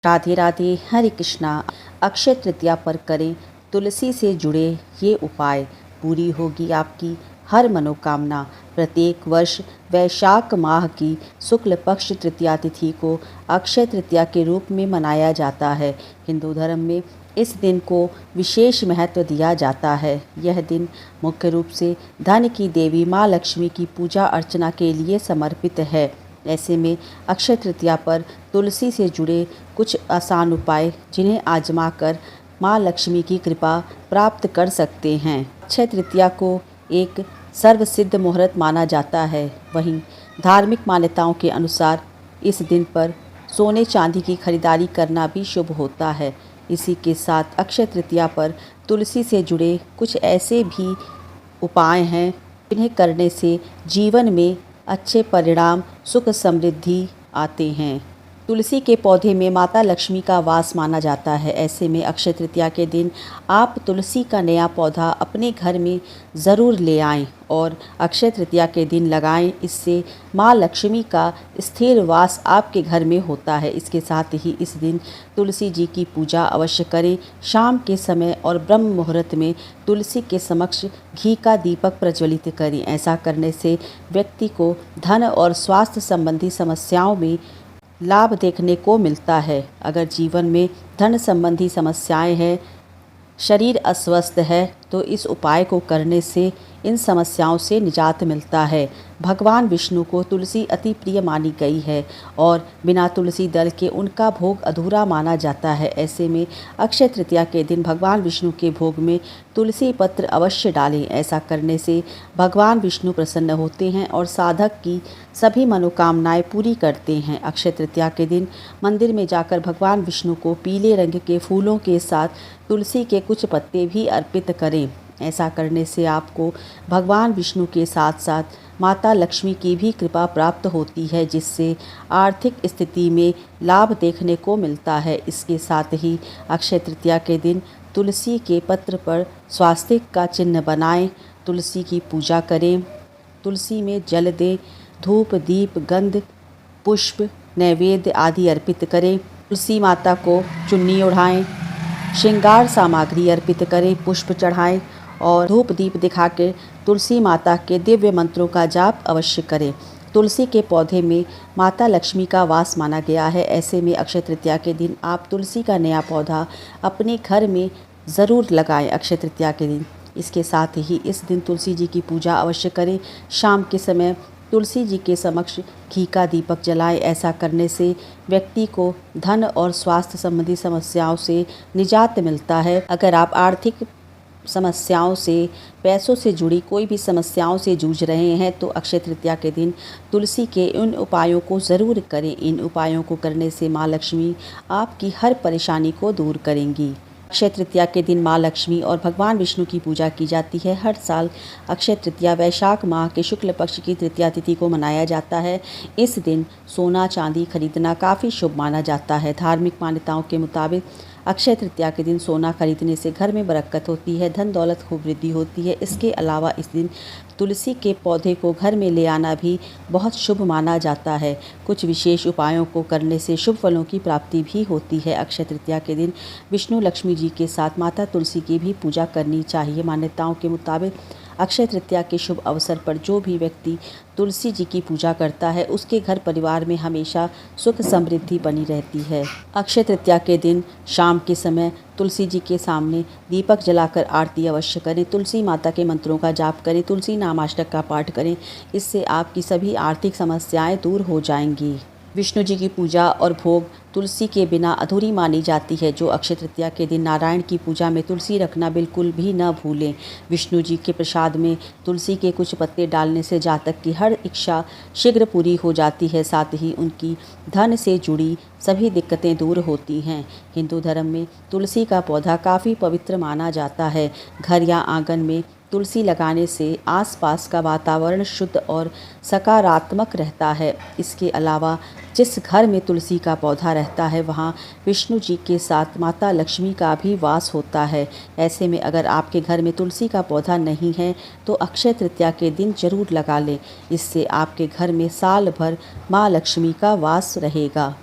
राधे राधे, हरे कृष्णा। अक्षय तृतीया पर करें तुलसी से जुड़े ये उपाय, पूरी होगी आपकी हर मनोकामना। प्रत्येक वर्ष वैशाख माह की शुक्ल पक्ष तृतीया तिथि को अक्षय तृतीया के रूप में मनाया जाता है। हिंदू धर्म में इस दिन को विशेष महत्व दिया जाता है। यह दिन मुख्य रूप से धन की देवी माँ लक्ष्मी की पूजा अर्चना के लिए समर्पित है। ऐसे में अक्षय तृतीया पर तुलसी से जुड़े कुछ आसान उपाय, जिन्हें आजमा कर माँ लक्ष्मी की कृपा प्राप्त कर सकते हैं। अक्षय तृतीया को एक सर्वसिद्ध मुहूर्त माना जाता है। वहीं धार्मिक मान्यताओं के अनुसार इस दिन पर सोने चांदी की खरीदारी करना भी शुभ होता है। इसी के साथ अक्षय तृतीया पर तुलसी से जुड़े कुछ ऐसे भी उपाय हैं जिन्हें करने से जीवन में अच्छे परिणाम, सुख समृद्धि आते हैं। तुलसी के पौधे में माता लक्ष्मी का वास माना जाता है। ऐसे में अक्षय तृतीया के दिन आप तुलसी का नया पौधा अपने घर में ज़रूर ले आएं और अक्षय तृतीया के दिन लगाएं। इससे माँ लक्ष्मी का स्थिर वास आपके घर में होता है। इसके साथ ही इस दिन तुलसी जी की पूजा अवश्य करें। शाम के समय और ब्रह्म मुहूर्त में तुलसी के समक्ष घी का दीपक प्रज्वलित करें। ऐसा करने से व्यक्ति को धन और स्वास्थ्य संबंधी समस्याओं में लाभ देखने को मिलता है। अगर जीवन में धन संबंधी समस्याएं हैं, शरीर अस्वस्थ है, तो इस उपाय को करने से इन समस्याओं से निजात मिलता है। भगवान विष्णु को तुलसी अति प्रिय मानी गई है और बिना तुलसी दल के उनका भोग अधूरा माना जाता है। ऐसे में अक्षय तृतीया के दिन भगवान विष्णु के भोग में तुलसी पत्र अवश्य डालें। ऐसा करने से भगवान विष्णु प्रसन्न होते हैं और साधक की सभी मनोकामनाएं पूरी करते हैं। अक्षय तृतीया के दिन मंदिर में जाकर भगवान विष्णु को पीले रंग के फूलों के साथ तुलसी के कुछ पत्ते भी अर्पित करें। ऐसा करने से आपको भगवान विष्णु के साथ साथ माता लक्ष्मी की भी कृपा प्राप्त होती है, जिससे आर्थिक स्थिति में लाभ देखने को मिलता है। इसके साथ ही अक्षय तृतीया के दिन तुलसी के पत्र पर स्वास्तिक का चिन्ह बनाएं, तुलसी की पूजा करें, तुलसी में जल दें, धूप दीप गंध पुष्प नैवेद्य आदि अर्पित करें। तुलसी माता को चुन्नी ओढ़ाएं, श्रृंगार सामग्री अर्पित करें, पुष्प चढ़ाएं और धूप दीप दिखा के तुलसी माता के दिव्य मंत्रों का जाप अवश्य करें। तुलसी के पौधे में माता लक्ष्मी का वास माना गया है। ऐसे में अक्षय तृतीया के दिन आप तुलसी का नया पौधा अपने घर में ज़रूर लगाएं। अक्षय तृतीया के दिन इसके साथ ही इस दिन तुलसी जी की पूजा अवश्य करें। शाम के समय तुलसी जी के समक्ष घी का दीपक जलाएं। ऐसा करने से व्यक्ति को धन और स्वास्थ्य संबंधी समस्याओं से निजात मिलता है। अगर आप आर्थिक समस्याओं से, पैसों से जुड़ी कोई भी समस्याओं से जूझ रहे हैं, तो अक्षय तृतीया के दिन तुलसी के उन उपायों को ज़रूर करें। इन उपायों को करने से माँ लक्ष्मी आपकी हर परेशानी को दूर करेंगी। अक्षय तृतीया के दिन माँ लक्ष्मी और भगवान विष्णु की पूजा की जाती है। हर साल अक्षय तृतीया वैशाख माह के शुक्ल पक्ष की तृतीया तिथि को मनाया जाता है। इस दिन सोना चांदी खरीदना काफ़ी शुभ माना जाता है। धार्मिक मान्यताओं के मुताबिक अक्षय तृतीया के दिन सोना खरीदने से घर में बरकत होती है, धन दौलत खूब वृद्धि होती है। इसके अलावा इस दिन तुलसी के पौधे को घर में ले आना भी बहुत शुभ माना जाता है। कुछ विशेष उपायों को करने से शुभ फलों की प्राप्ति भी होती है। अक्षय तृतीया के दिन विष्णु लक्ष्मी जी के साथ माता तुलसी की भी पूजा करनी चाहिए। मान्यताओं के मुताबिक अक्षय तृतीया के शुभ अवसर पर जो भी व्यक्ति तुलसी जी की पूजा करता है, उसके घर परिवार में हमेशा सुख समृद्धि बनी रहती है। अक्षय तृतीया के दिन शाम के समय तुलसी जी के सामने दीपक जलाकर आरती अवश्य करें। तुलसी माता के मंत्रों का जाप करें, तुलसी नामाष्टक का पाठ करें। इससे आपकी सभी आर्थिक समस्याएं दूर हो जाएंगी। विष्णु जी की पूजा और भोग तुलसी के बिना अधूरी मानी जाती है। जो अक्षय तृतीया के दिन नारायण की पूजा में तुलसी रखना बिल्कुल भी न भूलें। विष्णु जी के प्रसाद में तुलसी के कुछ पत्ते डालने से जातक की हर इच्छा शीघ्र पूरी हो जाती है। साथ ही उनकी धन से जुड़ी सभी दिक्कतें दूर होती हैं। हिंदू धर्म में तुलसी का पौधा काफ़ी पवित्र माना जाता है। घर या आंगन में तुलसी लगाने से आसपास का वातावरण शुद्ध और सकारात्मक रहता है। इसके अलावा जिस घर में तुलसी का पौधा रहता है, वहाँ विष्णु जी के साथ माता लक्ष्मी का भी वास होता है। ऐसे में अगर आपके घर में तुलसी का पौधा नहीं है, तो अक्षय तृतीया के दिन जरूर लगा लें। इससे आपके घर में साल भर माँ लक्ष्मी का वास रहेगा।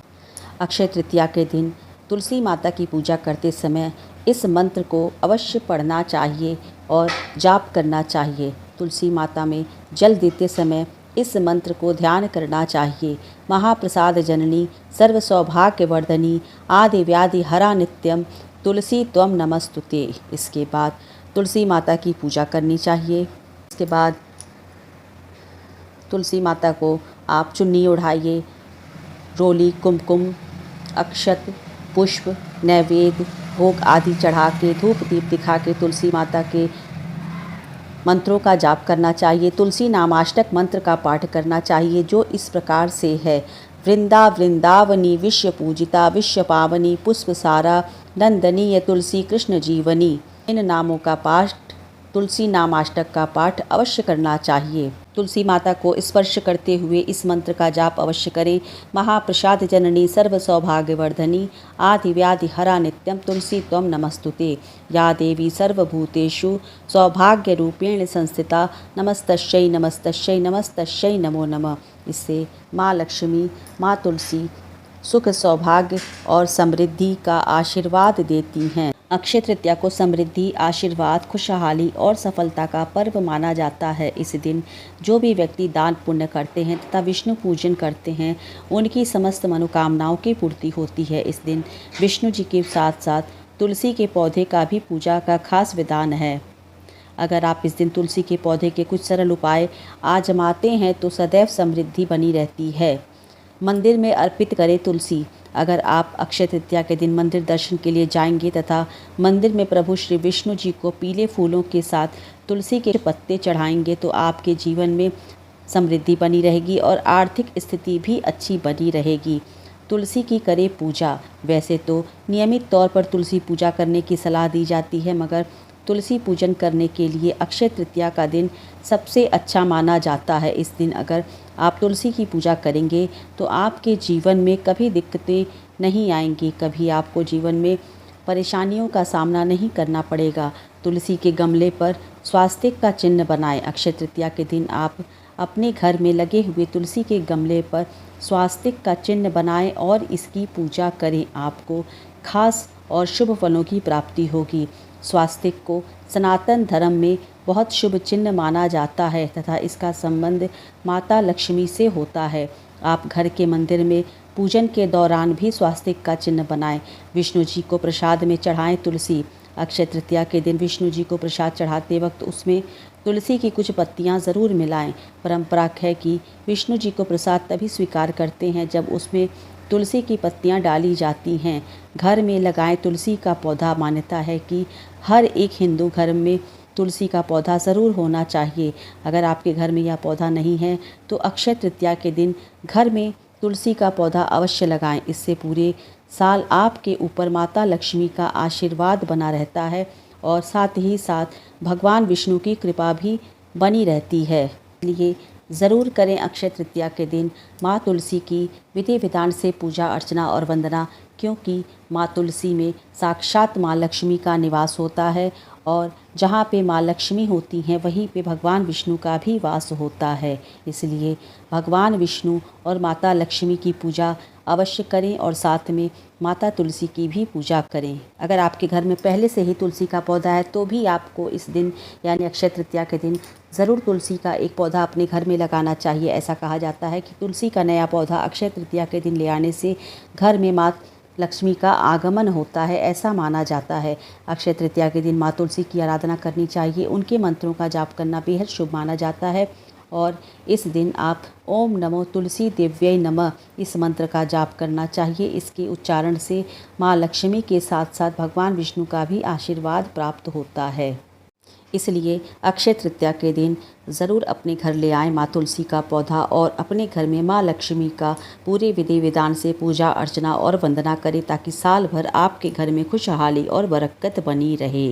अक्षय तृतीया के दिन तुलसी माता की पूजा करते समय इस मंत्र को अवश्य पढ़ना चाहिए और जाप करना चाहिए। तुलसी माता में जल देते समय इस मंत्र को ध्यान करना चाहिए। महाप्रसाद जननी सर्व सौभाग्यवर्धनी आदि व्याधि हरा नित्यम तुलसी त्वम नमस्तुते। इसके बाद तुलसी माता की पूजा करनी चाहिए। इसके बाद तुलसी माता को आप चुन्नी ओढ़ाइए, रोली, कुमकुम, अक्षत, पुष्प, नैवेद्य, भोग आदि चढ़ा के, धूप दीप दिखा के तुलसी माता के मंत्रों का जाप करना चाहिए। तुलसी नामाष्टक मंत्र का पाठ करना चाहिए, जो इस प्रकार से है। वृंदावनी विश्व पूजिता विश्व पावनी पुष्प सारा नंदनीय तुलसी कृष्ण जीवनी। इन नामों का पाठ, तुलसी नामाष्टक का पाठ अवश्य करना चाहिए। तुलसी माता को स्पर्श करते हुए इस मंत्र का जाप अवश्य करें। महाप्रसाद जननी सर्व सौभाग्यवर्धनी आदि व्याधि हरा नित्यम तुलसी त्वम नमस्तुते। या देवी सर्वभूतेषु सौभाग्य रूपेण संस्थिता नमस्तस्यै नमस्तस्यै नमस्तस्यै नमो नमः। इससे माँ लक्ष्मी, माँ तुलसी सुख, सौभाग्य और समृद्धि का आशीर्वाद देती हैं। अक्षय तृतीया को समृद्धि, आशीर्वाद, खुशहाली और सफलता का पर्व माना जाता है। इस दिन जो भी व्यक्ति दान पुण्य करते हैं तथा विष्णु पूजन करते हैं, उनकी समस्त मनोकामनाओं की पूर्ति होती है। इस दिन विष्णु जी के साथ साथ तुलसी के पौधे का भी पूजा का खास विधान है। अगर आप इस दिन तुलसी के पौधे के कुछ सरल उपाय आजमाते हैं तो सदैव समृद्धि बनी रहती है। मंदिर में अर्पित करें तुलसी। अगर आप अक्षय तृतीया के दिन मंदिर दर्शन के लिए जाएंगे तथा मंदिर में प्रभु श्री विष्णु जी को पीले फूलों के साथ तुलसी के पत्ते चढ़ाएंगे तो आपके जीवन में समृद्धि बनी रहेगी और आर्थिक स्थिति भी अच्छी बनी रहेगी। तुलसी की करें पूजा। वैसे तो नियमित तौर पर तुलसी पूजा करने की सलाह दी जाती है, मगर तुलसी पूजन करने के लिए अक्षय तृतीया का दिन सबसे अच्छा माना जाता है। इस दिन अगर आप तुलसी की पूजा करेंगे तो आपके जीवन में कभी दिक्कतें नहीं आएंगी, कभी आपको जीवन में परेशानियों का सामना नहीं करना पड़ेगा। तुलसी के गमले पर स्वास्तिक का चिन्ह बनाएं। अक्षय तृतीया के दिन आप अपने घर में लगे हुए तुलसी के गमले पर स्वास्तिक का चिन्ह बनाएं और इसकी पूजा करें। आपको खास और शुभ फलों की प्राप्ति होगी। स्वास्तिक को सनातन धर्म में बहुत शुभ चिन्ह माना जाता है तथा इसका संबंध माता लक्ष्मी से होता है। आप घर के मंदिर में पूजन के दौरान भी स्वास्तिक का चिन्ह बनाएं। विष्णु जी को प्रसाद में चढ़ाएं तुलसी। अक्षय तृतीया के दिन विष्णु जी को प्रसाद चढ़ाते वक्त उसमें तुलसी की कुछ पत्तियां ज़रूर मिलाएं। परंपरा है कि विष्णु जी को प्रसाद तभी स्वीकार करते हैं जब उसमें तुलसी की पत्तियां डाली जाती हैं। घर में लगाएं तुलसी का पौधा। मान्यता है कि हर एक हिंदू घर में तुलसी का पौधा ज़रूर होना चाहिए। अगर आपके घर में यह पौधा नहीं है तो अक्षय तृतीया के दिन घर में तुलसी का पौधा अवश्य लगाएं। इससे पूरे साल आपके ऊपर माता लक्ष्मी का आशीर्वाद बना रहता है और साथ ही साथ भगवान विष्णु की कृपा भी बनी रहती है। इसलिए ज़रूर करें अक्षय तृतीया के दिन माँ तुलसी की विधि विधान से पूजा अर्चना और वंदना, क्योंकि माँ तुलसी में साक्षात माँ लक्ष्मी का निवास होता है और जहाँ पे माँ लक्ष्मी होती हैं वहीं पे भगवान विष्णु का भी वास होता है। इसलिए भगवान विष्णु और माता लक्ष्मी की पूजा अवश्य करें और साथ में माता तुलसी की भी पूजा करें। अगर आपके घर में पहले से ही तुलसी का पौधा है तो भी आपको इस दिन यानी अक्षय तृतीया के दिन ज़रूर तुलसी का एक पौधा अपने घर में लगाना चाहिए। ऐसा कहा जाता है कि तुलसी का नया पौधा अक्षय तृतीया के दिन ले आने से घर में माँ लक्ष्मी का आगमन होता है, ऐसा माना जाता है। अक्षय तृतीया के दिन माँ तुलसी की आराधना करनी चाहिए। उनके मंत्रों का जाप करना बेहद शुभ माना जाता है और इस दिन आप ओम नमो तुलसी देव्यै नमः इस मंत्र का जाप करना चाहिए। इसके उच्चारण से माँ लक्ष्मी के साथ साथ भगवान विष्णु का भी आशीर्वाद प्राप्त होता है। इसलिए अक्षय तृतीया के दिन ज़रूर अपने घर ले आएँ माँ तुलसी का पौधा और अपने घर में माँ लक्ष्मी का पूरे विधि विधान से पूजा अर्चना और वंदना करें, ताकि साल भर आपके घर में खुशहाली और बरकत बनी रहे।